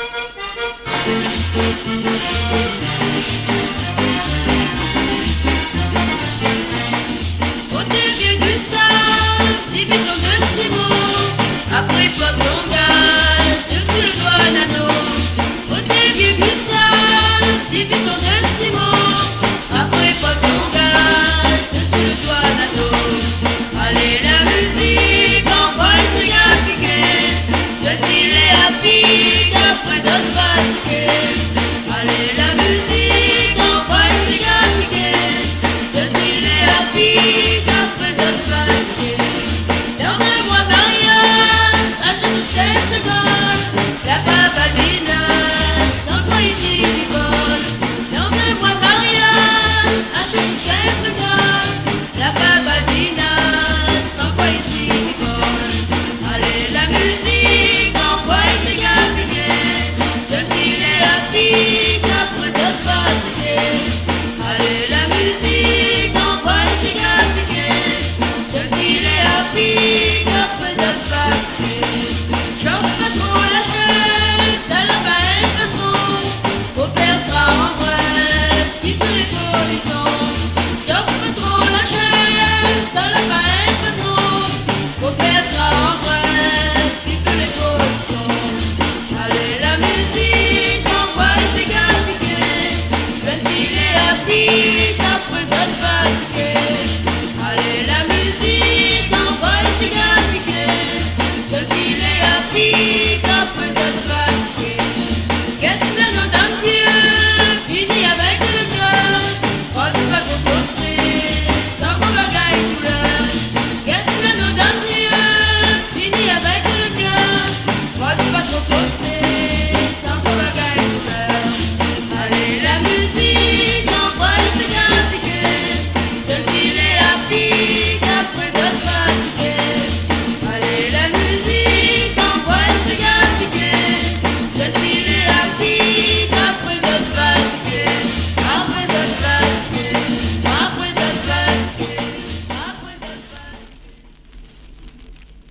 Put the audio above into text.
Au vieux Gustave, débutant de ces mots, après toi ton gars, sur le doigt d'anneau. Au vieux Gustave, débutant de ces mots, après toi ton gars, sur le doigt d'anneau. Allez la musique, envoie ce gars piqué, je filer à pique, après d'autres fatigués. Allez la musique, envoie ce gars piqué, je filer à pique, après d'autres fatigués. Donne-moi Marianne, à ce chef de gaulle, la babadina, sans quoi ici du vol. Donne-moi Marianne, à ce chef de gaulle, la babadina, sans quoi ici du vol. Allez la musique, envoie ces gars piqués, je filer à pique, après d'autres fatigués. Allez la musique, envoie ces gars piqués, je filer à pique, après d'autres fatigués. Chauffe pas trop la tête, ça n'a pas une façon, faut faire ça en vrai, qui se les pollutions. Chauffe pas trop la tête, ça n'a pas une façon, faut faire ça en vrai, qui se les pollutions. Allez la musique, envoie ces gars piqués, je filer à pique, après d'autres fatigués.